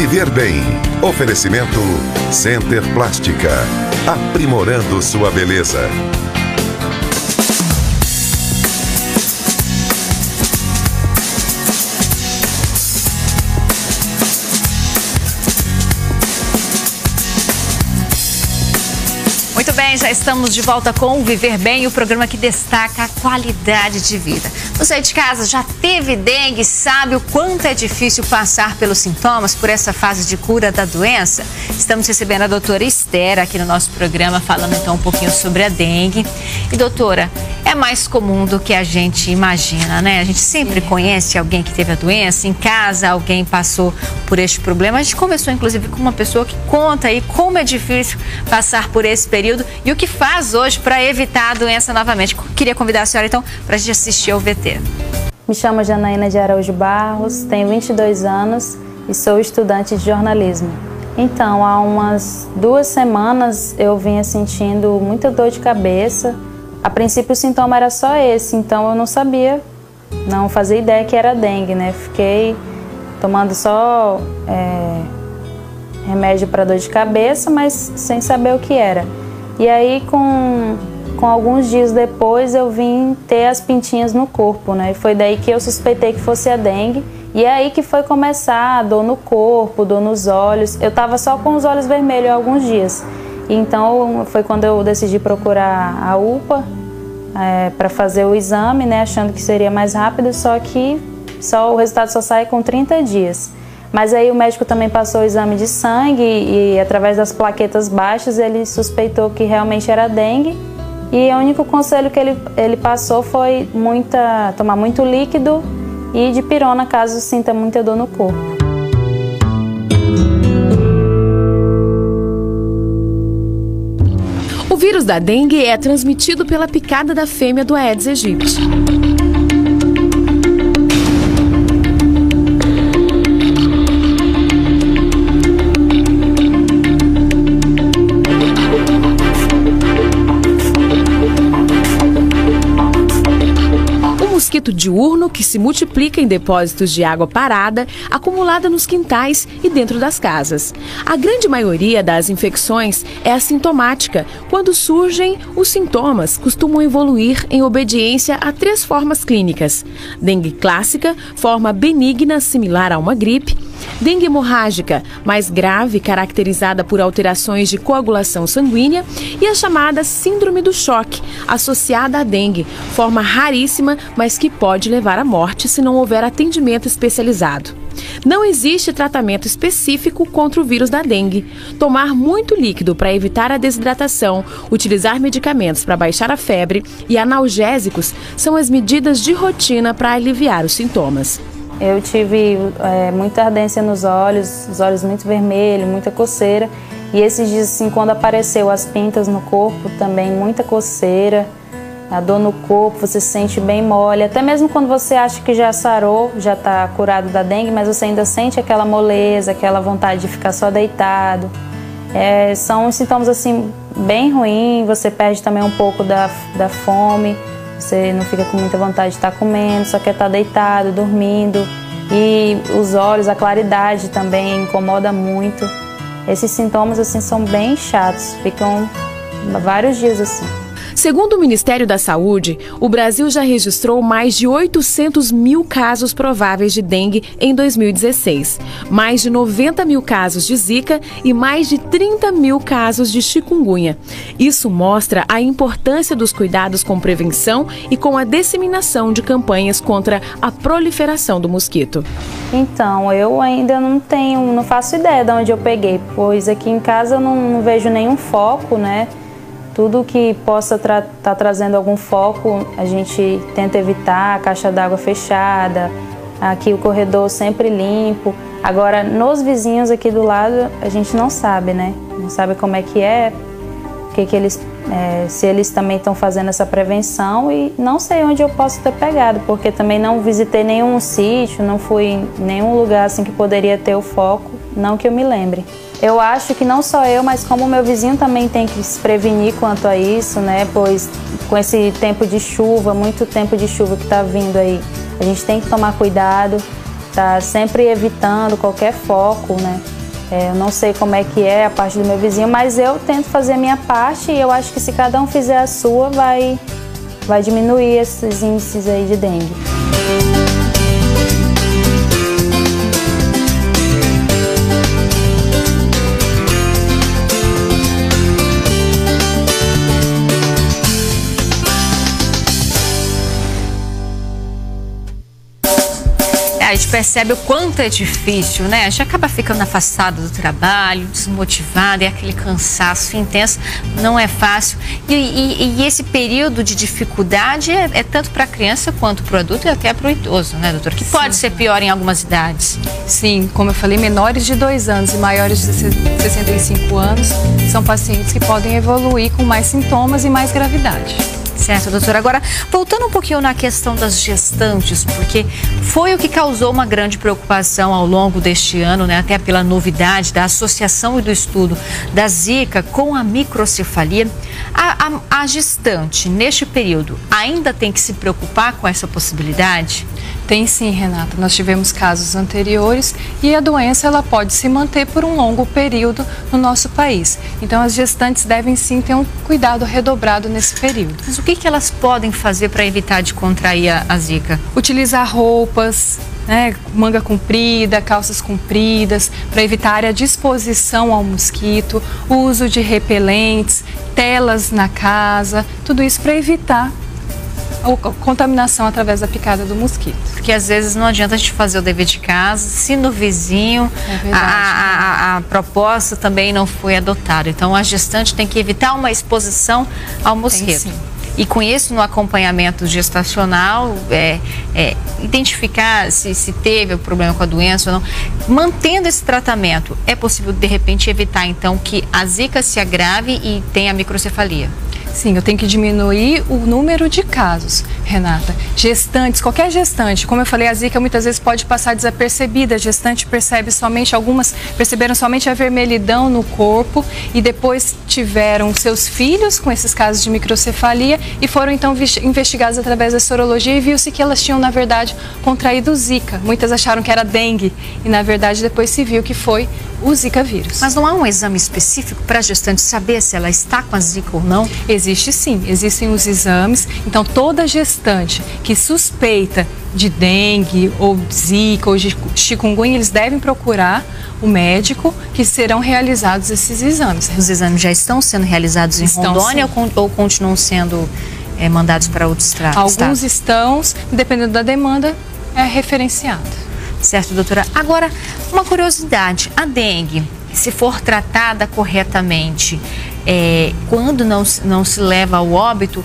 Viver Bem. Oferecimento Center Plástica. Aprimorando sua beleza. Muito bem, já estamos de volta com o Viver Bem, o programa que destaca a qualidade de vida. Você aí de casa já teve dengue, sabe o quanto é difícil passar pelos sintomas por essa fase de cura da doença? Estamos recebendo a doutora Esther aqui no nosso programa, falando então um pouquinho sobre a dengue. E doutora, é mais comum do que a gente imagina, né? A gente sempre conhece alguém que teve a doença, em casa alguém passou por este problema. A gente conversou inclusive com uma pessoa que conta aí como é difícil passar por esse período e o que faz hoje para evitar a doença novamente. Queria convidar a senhora então para a gente assistir ao VT. Me chamo Janaína de Araújo Barros, tenho 22 anos e sou estudante de jornalismo. Então, há umas 2 semanas eu vinha sentindo muita dor de cabeça. A princípio o sintoma era só esse, então eu não sabia, não fazia ideia que era dengue, né? Fiquei tomando só remédio para dor de cabeça, mas sem saber o que era. E aí, com alguns dias depois, eu vim ter as pintinhas no corpo, né? E foi daí que eu suspeitei que fosse a dengue. E é aí que foi começar a dor no corpo, dor nos olhos. Eu estava só com os olhos vermelhos há alguns dias. Então, foi quando eu decidi procurar a UPA para fazer o exame, né? Achando que seria mais rápido, só que o resultado só sai com 30 dias. Mas aí o médico também passou o exame de sangue e através das plaquetas baixas ele suspeitou que realmente era dengue. E o único conselho que ele passou foi tomar muito líquido e dipirona caso sinta muita dor no corpo. O vírus da dengue é transmitido pela picada da fêmea do Aedes aegypti. Mosquito diurno que se multiplica em depósitos de água parada, acumulada nos quintais e dentro das casas. A grande maioria das infecções é assintomática. Quando surgem, os sintomas costumam evoluir em obediência a 3 formas clínicas. Dengue clássica, forma benigna similar a uma gripe. Dengue hemorrágica, mais grave, caracterizada por alterações de coagulação sanguínea, e a chamada síndrome do choque, associada à dengue, forma raríssima, mas que pode levar à morte se não houver atendimento especializado. Não existe tratamento específico contra o vírus da dengue. Tomar muito líquido para evitar a desidratação, utilizar medicamentos para baixar a febre e analgésicos são as medidas de rotina para aliviar os sintomas. Eu tive muita ardência nos olhos, os olhos muito vermelhos, muita coceira. E esses dias, assim, quando apareceu as pintas no corpo, também muita coceira, a dor no corpo, você se sente bem mole. Até mesmo quando você acha que já sarou, já está curado da dengue, mas você ainda sente aquela moleza, aquela vontade de ficar só deitado. São sintomas assim bem ruins, você perde também um pouco da fome. Você não fica com muita vontade de estar comendo, só quer estar deitado, dormindo. E os olhos, a claridade também incomoda muito. Esses sintomas assim são bem chatos, ficam vários dias assim. Segundo o Ministério da Saúde, o Brasil já registrou mais de 800 mil casos prováveis de dengue em 2016, mais de 90 mil casos de zika e mais de 30 mil casos de chikungunya. Isso mostra a importância dos cuidados com prevenção e com a disseminação de campanhas contra a proliferação do mosquito. Então, eu ainda não faço ideia de onde eu peguei, pois aqui em casa eu não vejo nenhum foco, né? Tudo que possa estar trazendo algum foco, a gente tenta evitar, a caixa d'água fechada, aqui o corredor sempre limpo. Agora, nos vizinhos aqui do lado, a gente não sabe, né? Não sabe como é que é, se eles também estão fazendo essa prevenção, e não sei onde eu posso ter pegado, porque também não visitei nenhum sítio, não fui em nenhum lugar assim que poderia ter o foco, não que eu me lembre. Eu acho que não só eu, mas como o meu vizinho também tem que se prevenir quanto a isso, né? Pois com esse tempo de chuva, muito tempo de chuva que está vindo aí, a gente tem que tomar cuidado, tá sempre evitando qualquer foco, né? Eu não sei como é que é a parte do meu vizinho, mas eu tento fazer a minha parte e eu acho que se cada um fizer a sua, vai diminuir esses índices aí de dengue. A gente percebe o quanto é difícil, né? A gente acaba ficando afastado do trabalho, desmotivado, é aquele cansaço intenso, não é fácil. E esse período de dificuldade é tanto para a criança quanto para o adulto e até para o idoso, né, doutor? Que pode ser pior em algumas idades. Sim, como eu falei, menores de 2 anos e maiores de 65 anos são pacientes que podem evoluir com mais sintomas e mais gravidade. Certo, doutora. Agora, voltando um pouquinho na questão das gestantes, porque foi o que causou uma grande preocupação ao longo deste ano, né? Até pela novidade da associação e do estudo da Zika com a microcefalia. A gestante, neste período, ainda tem que se preocupar com essa possibilidade? Tem sim, Renata. Nós tivemos casos anteriores e a doença ela pode se manter por um longo período no nosso país. Então, as gestantes devem sim ter um cuidado redobrado nesse período. Mas o que elas podem fazer para evitar de contrair a Zika? Utilizar roupas, né, manga comprida, calças compridas, para evitar a exposição ao mosquito, o uso de repelentes, telas na casa, tudo isso para evitar a contaminação através da picada do mosquito. Porque às vezes não adianta a gente fazer o dever de casa se no vizinho a proposta também não foi adotada. Então a gestante tem que evitar uma exposição ao mosquito. E com isso, no acompanhamento gestacional, identificar se teve o problema com a doença ou não. Mantendo esse tratamento, é possível, de repente, evitar, então, que a Zika se agrave e tenha a microcefalia? Sim, eu tenho que diminuir o número de casos, Renata. Gestantes, qualquer gestante, como eu falei, a Zika muitas vezes pode passar desapercebida. A gestante percebe somente, algumas perceberam somente a vermelhidão no corpo e depois tiveram seus filhos com esses casos de microcefalia e foram então investigadas através da sorologia e viu-se que elas tinham, na verdade, contraído Zika. Muitas acharam que era dengue e, na verdade, depois se viu que foi o Zika vírus. Mas não há um exame específico para a gestante saber se ela está com a Zika ou não? Existe sim, existem os exames. Então, toda gestante que suspeita de dengue ou Zika ou de chikungunya, eles devem procurar o médico, que serão realizados esses exames. Os exames já estão sendo realizados em Rondônia ou continuam sendo mandados para outros estados? Alguns estão, dependendo da demanda, é referenciado. Certo, doutora. Agora, uma curiosidade, a dengue, se for tratada corretamente, quando não se leva ao óbito,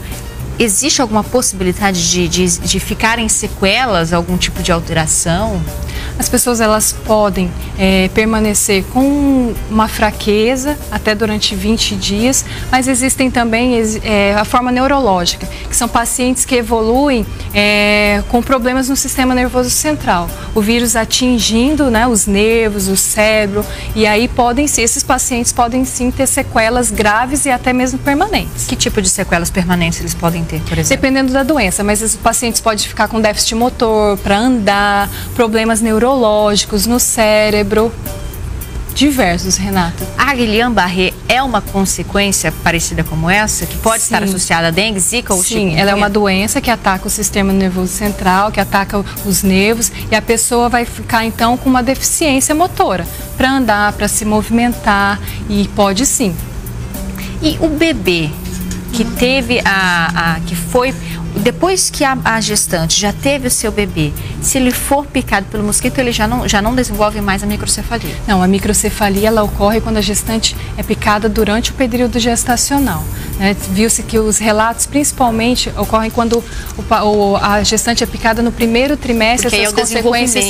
existe alguma possibilidade de ficarem sequelas, algum tipo de alteração? As pessoas elas podem permanecer com uma fraqueza até durante 20 dias, mas existem também a forma neurológica, que são pacientes que evoluem com problemas no sistema nervoso central. O vírus atingindo, né, os nervos, o cérebro, e aí esses pacientes podem sim ter sequelas graves e até mesmo permanentes. Que tipo de sequelas permanentes eles podem ter, por exemplo? Dependendo da doença, mas os pacientes podem ficar com déficit motor, para andar, problemas neurológicos no cérebro, diversos, Renata. A Guillain-Barré é uma consequência parecida como essa, que pode estar associada a dengue, Zika ou chikungunya? Sim, ela é uma doença que ataca o sistema nervoso central, que ataca os nervos, e a pessoa vai ficar então com uma deficiência motora, para andar, para se movimentar, e pode sim. E o bebê que teve que foi depois que a gestante já teve o seu bebê, se ele for picado pelo mosquito, ele já não desenvolve mais a microcefalia? Não, a microcefalia ela ocorre quando a gestante é picada durante o período gestacional, né? Viu-se que os relatos principalmente ocorrem quando a gestante é picada no primeiro trimestre. Porque essas consequências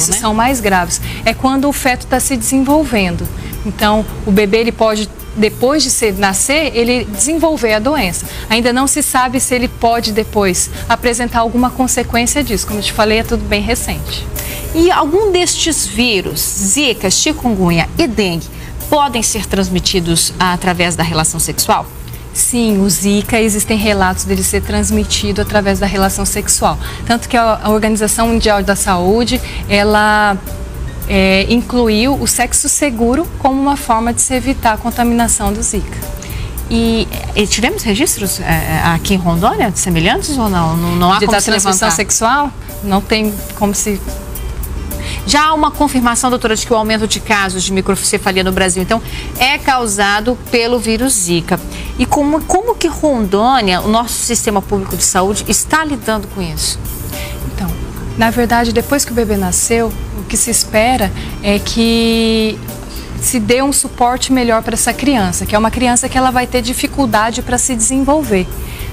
né? são mais graves. É quando o feto está se desenvolvendo. Então, o bebê ele pode, depois de nascer, ele desenvolver a doença. Ainda não se sabe se ele pode depois apresentar alguma consequência disso. Como eu te falei, é tudo bem recente. E algum destes vírus, Zika, chikungunya e dengue, podem ser transmitidos através da relação sexual? Sim, o Zika, existem relatos dele ser transmitido através da relação sexual. Tanto que a Organização Mundial da Saúde, ela incluiu o sexo seguro como uma forma de se evitar a contaminação do Zika. E tivemos registros aqui em Rondônia semelhantes ou não? Não há como se transmissão levantar? sexual? Não tem como se... Já há uma confirmação, doutora, de que o aumento de casos de microcefalia no Brasil, então, é causado pelo vírus Zika. E como que Rondônia, o nosso sistema público de saúde, está lidando com isso? Então, na verdade, depois que o bebê nasceu, o que se espera é que se dê um suporte melhor para essa criança, que é uma criança que ela vai ter dificuldade para se desenvolver,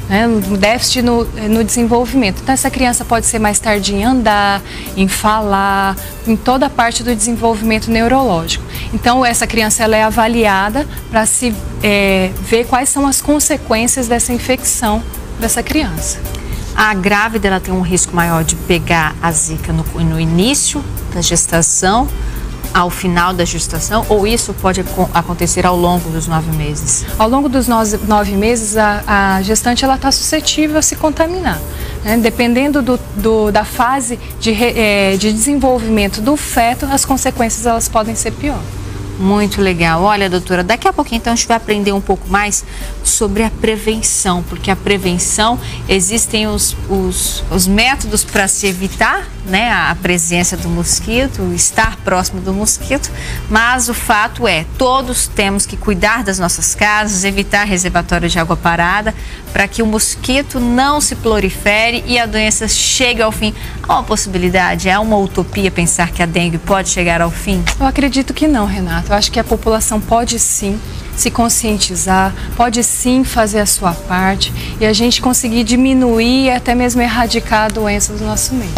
né? Um déficit no desenvolvimento. Então, essa criança pode ser mais tardia em andar, em falar, em toda a parte do desenvolvimento neurológico. Então, essa criança ela é avaliada para se ver quais são as consequências dessa infecção dessa criança. A grávida ela tem um risco maior de pegar a Zika no início da gestação, ao final da gestação, ou isso pode acontecer ao longo dos 9 meses? Ao longo dos 9 meses, a gestante está suscetível a se contaminar, né? Dependendo da fase de desenvolvimento do feto, as consequências elas podem ser pior. Muito legal. Olha, doutora, daqui a pouquinho então a gente vai aprender um pouco mais sobre a prevenção, porque a prevenção, existem os métodos para se evitar, né, a presença do mosquito, estar próximo do mosquito, mas o fato é, todos temos que cuidar das nossas casas, evitar reservatório de água parada, para que o mosquito não se prolifere e a doença chegue ao fim. Há uma possibilidade, é uma utopia pensar que a dengue pode chegar ao fim? Eu acredito que não, Renata. Eu acho que a população pode sim se conscientizar, pode sim fazer a sua parte e a gente conseguir diminuir e até mesmo erradicar a doença do nosso meio.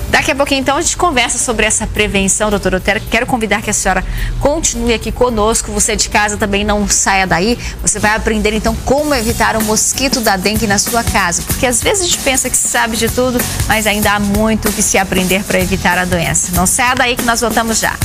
Daqui a pouquinho, então, a gente conversa sobre essa prevenção, doutora. Eu quero convidar que a senhora continue aqui conosco. Você de casa também não saia daí. Você vai aprender, então, como evitar o mosquito da dengue na sua casa. Porque às vezes a gente pensa que sabe de tudo, mas ainda há muito o que se aprender para evitar a doença. Não saia daí que nós voltamos já.